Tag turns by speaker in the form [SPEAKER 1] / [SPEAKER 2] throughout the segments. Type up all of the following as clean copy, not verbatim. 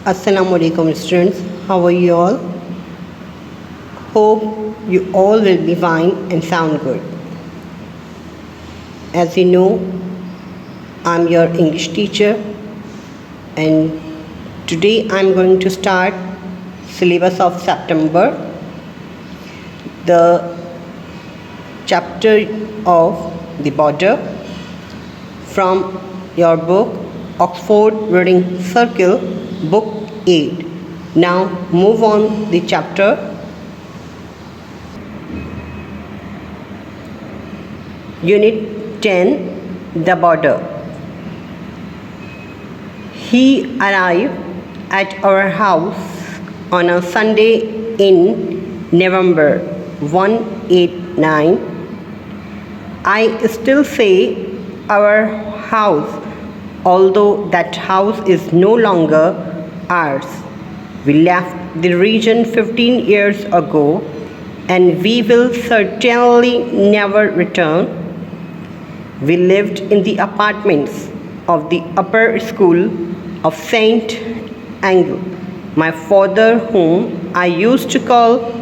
[SPEAKER 1] Assalamu alaikum students, how are you all? Hope you all will be fine and sound good. As you know, I'm your English teacher and today I'm going to start syllabus of September, the chapter of the border from your book Oxford Reading Circle, book 8. Now move on the chapter. Unit 10, the border. He arrived at our house on a Sunday in November 189. I still say our house, although that house is no longer ours. We left the region 15 years ago and we will certainly never return. We lived in the apartments of the upper school of St. Angle. My father, whom I used to call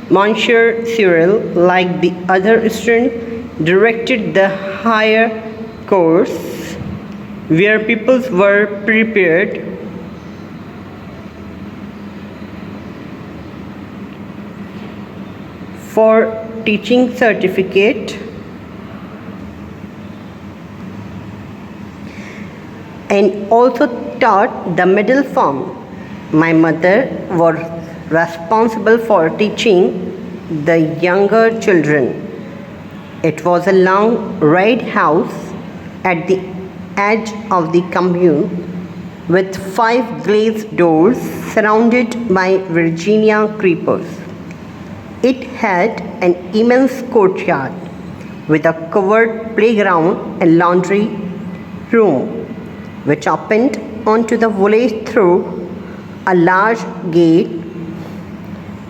[SPEAKER 1] Monsieur Cyril, like the other students, directed the higher course where pupils were prepared for teaching certificate and also taught the middle form. My mother was responsible for teaching the younger children. It was a long red house at the edge of the commune with 5 glazed doors surrounded by Virginia creepers. It had an immense courtyard with a covered playground and laundry room, which opened onto the village through a large gate.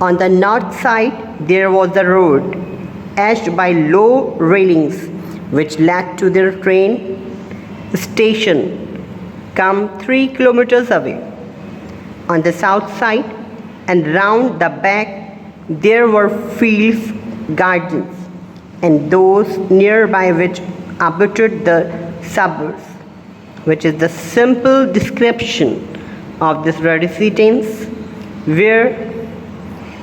[SPEAKER 1] On the north side, there was a road edged by low railings, which led to the train station, come 3 kilometers away. On the south side and round the back, there were fields, gardens, and those nearby which abutted the suburbs, which is the simple description of this residence, where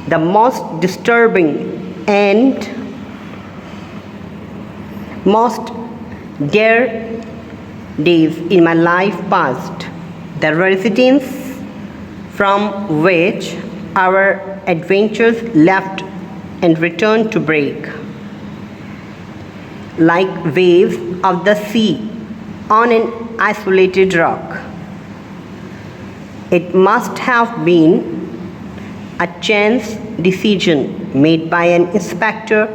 [SPEAKER 1] the most disturbing and most dear days in my life passed. The residence from which our adventures left and returned to break like waves of the sea on an isolated rock. It must have been a chance decision made by an inspector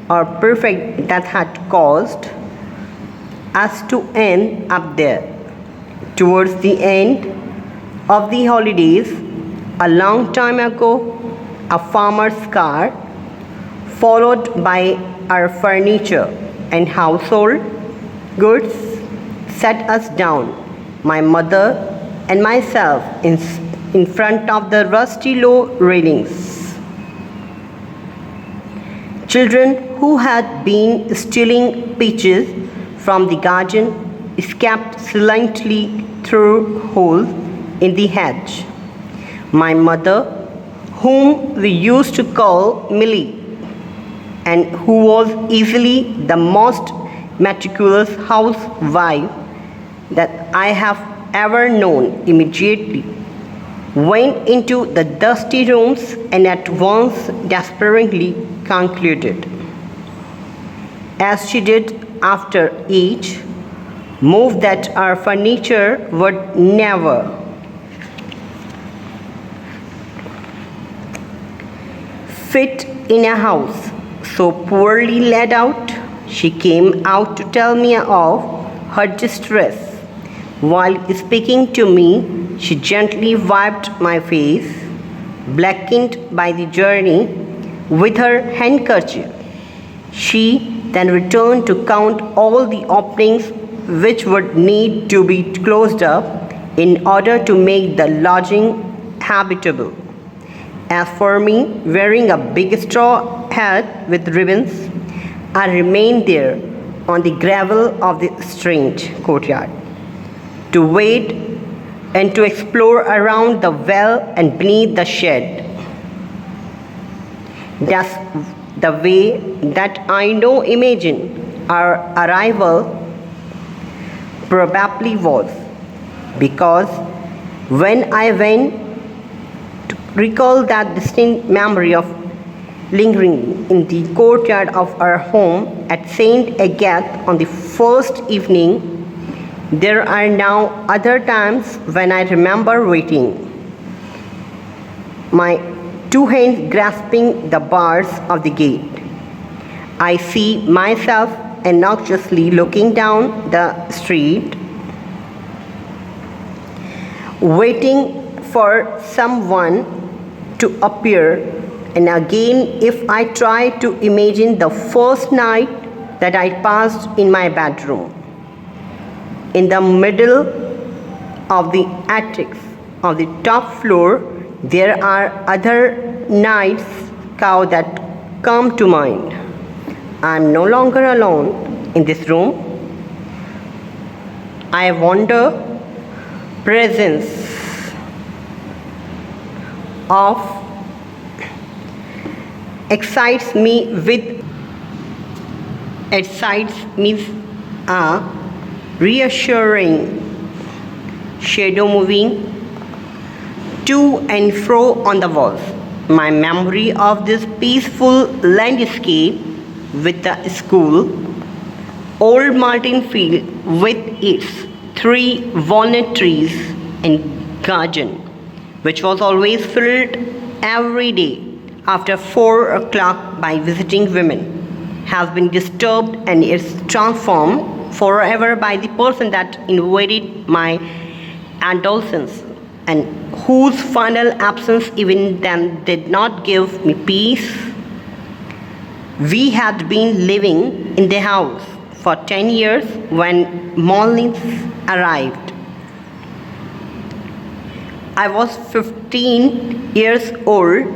[SPEAKER 1] or prefect that had caused us to end up there. Towards the end of the holidays, a long time ago, a farmer's cart, followed by our furniture and household goods, set us down, my mother and myself, in front of the rusty low railings. Children who had been stealing peaches from the garden escaped silently through holes in the hedge. My mother, whom we used to call Millie, and who was easily the most meticulous housewife that I have ever known, immediately went into the dusty rooms and at once desperately concluded, as she did after each move, that our furniture would never fit in a house so poorly laid out. She came out to tell me of her distress. While speaking to me, she gently wiped my face, blackened by the journey, with her handkerchief. She then returned to count all the openings which would need to be closed up in order to make the lodging habitable. As for me, wearing a big straw hat with ribbons, I remained there on the gravel of the strange courtyard to wait and to explore around the well and beneath the shed. That's the way that I now imagine our arrival probably was, because when I went to recall that distinct memory of lingering in the courtyard of our home at St. Agatha on the first evening, there are now other times when I remember waiting, my two hands grasping the bars of the gate. I see myself anxiously looking down the street, waiting for someone to appear. And again, if I try to imagine the first night that I passed in my bedroom, in the middle of the attics of the top floor, there are other nights that come to mind. I am no longer alone in this room. I wonder, presence of excites me a reassuring shadow moving to and fro on the walls. My memory of this peaceful landscape with the school, old Martin Field with its 3 walnut trees and garden, which was always filled every day after 4 o'clock by visiting women, has been disturbed and is transformed forever by the person that invaded my adolescence, and whose final absence even then did not give me peace. We had been living in the house for 10 years when Mullins arrived. I was 15 years old.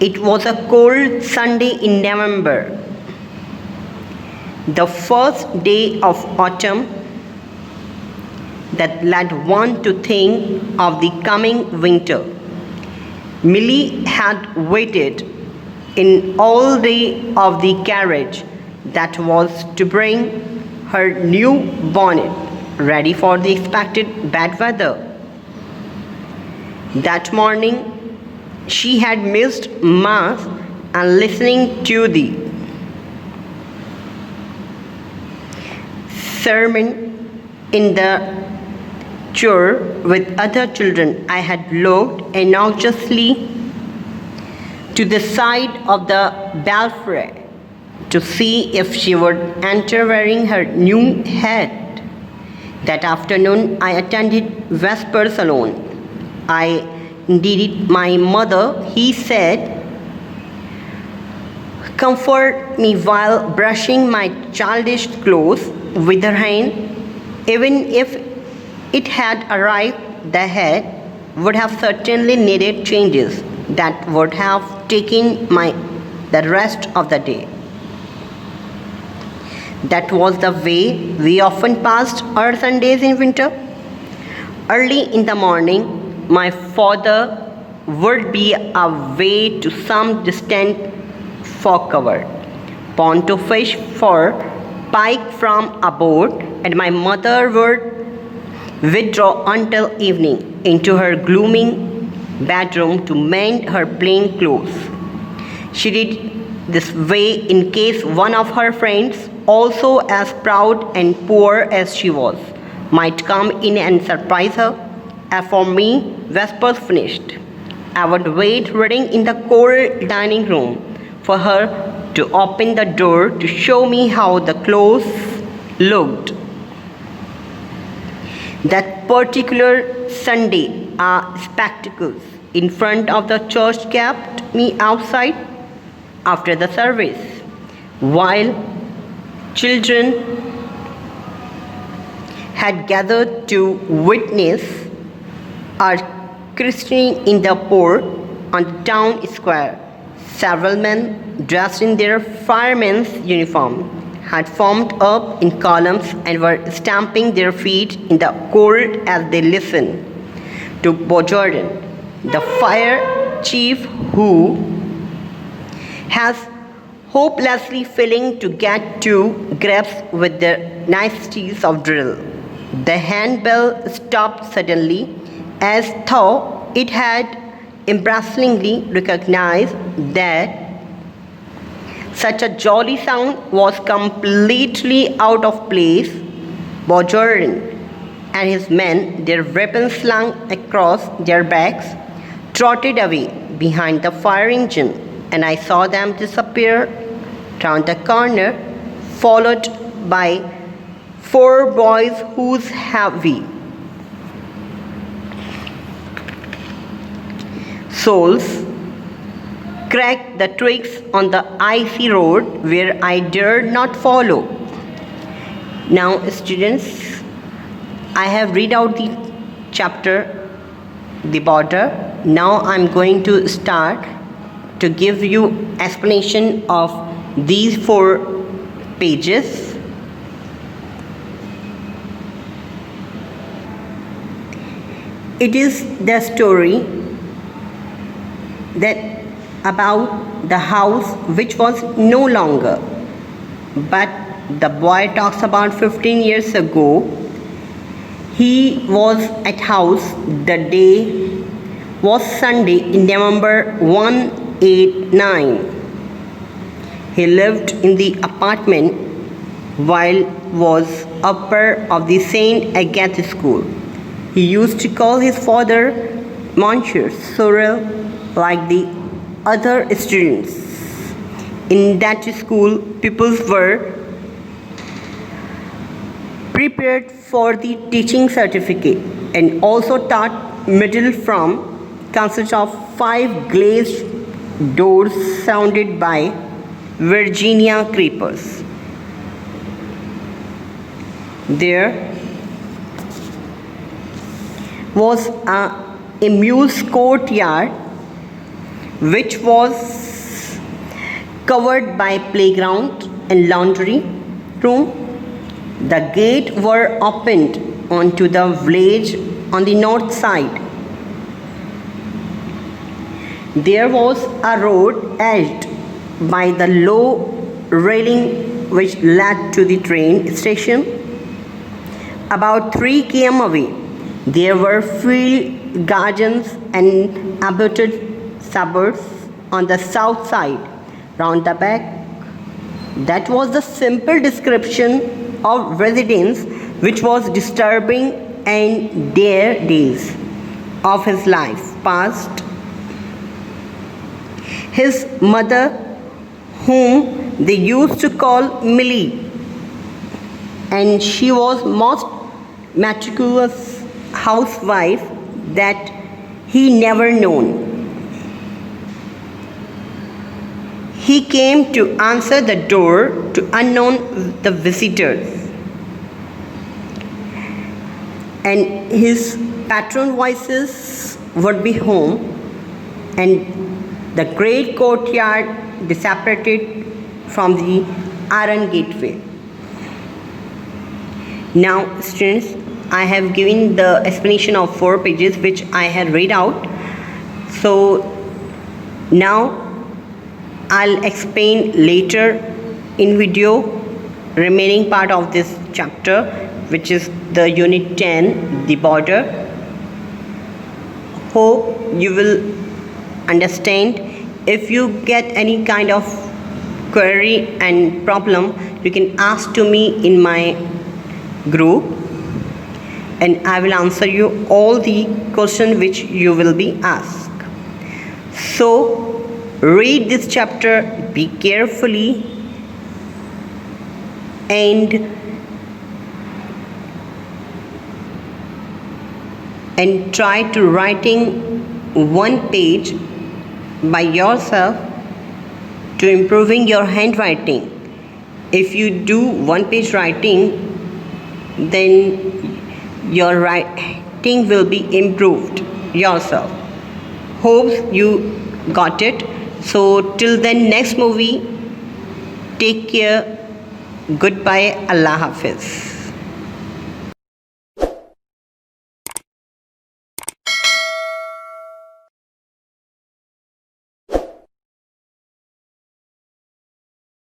[SPEAKER 1] It was a cold Sunday in November, the first day of autumn that led one to think of the coming winter. Millie had waited in all day of the carriage that was to bring her new bonnet, ready for the expected bad weather. That morning, she had missed Mass and listening to the sermon in the church with other children. I had looked anxiously to the side of the belfry to see if she would enter wearing her new hat. That afternoon, I attended Vespers alone. I needed my mother, he said, comfort me while brushing my childish clothes with her hand. Even if it had arrived, the hat would have certainly needed changes that would have taken the rest of the day. That was the way we often passed our Sundays in winter. Early in the morning, my father would be away to some distant fog-covered pond to fish for pike from a boat, and my mother would withdraw until evening into her gloomy bedroom to mend her plain clothes. She did this way in case one of her friends, also as proud and poor as she was, might come in and surprise her. As for me, Vespers finished, I would wait reading in the cold dining room for her to open the door to show me how the clothes looked. That particular Sunday, our spectacles in front of the church kept me outside after the service, while children had gathered to witness are christening in the port on the town square. Several men dressed in their firemen's uniform had formed up in columns and were stamping their feet in the cold as they listened to Bojordan, the fire chief who has hopelessly failing to get to grips with the niceties of drill. The handbell stopped suddenly as though it had embarrassingly recognized that such a jolly sound was completely out of place. Bojordan and his men, their weapons slung across their backs, trotted away behind the fire engine, and I saw them disappear round the corner, followed by 4 boys whose heavy soles cracked the twigs on the icy road where I dared not follow. Now, students, I have read out the chapter, The Border. Now I'm going to start to give you explanation of these 4 pages. It is the story that about the house which was no longer, but the boy talks about 15 years ago. He was at house. The day was Sunday in November 189. He lived in the apartment while was upper of the Saint Agatha school. He used to call his father Monsieur Sorel like the other students. In that school, pupils were prepared for the teaching certificate and also taught middle from consists of 5 glazed doors surrounded by Virginia creepers. There was a immense courtyard which was covered by playground and laundry room. The gate were opened onto the village on the north side. There was a road edged by the low railing which led to the train station. About 3 km away, there were field gardens and abutted suburbs on the south side. Round the back, that was the simple description of residence which was disturbing, and their days of his life passed. His mother, whom they used to call Millie, and she was most meticulous housewife that he never known. He came to answer the door to unknown the visitors, and his patron voices would be home, and the great courtyard separated from the iron gateway. Now, students, I have given the explanation of 4 pages which I had read out. So now I'll explain later in video remaining part of this chapter, which is the unit 10, the border. Hope you will understand. If you get any kind of query and problem, you can ask to me in my group, and I will answer you all the questions which you will be asked. So read this chapter, be carefully, and try to writing 1 page by yourself to improving your handwriting. If you do 1 page writing, then your writing will be improved. yourself. Hope you got it. So till then, next movie, take care. Goodbye. Allah Hafiz.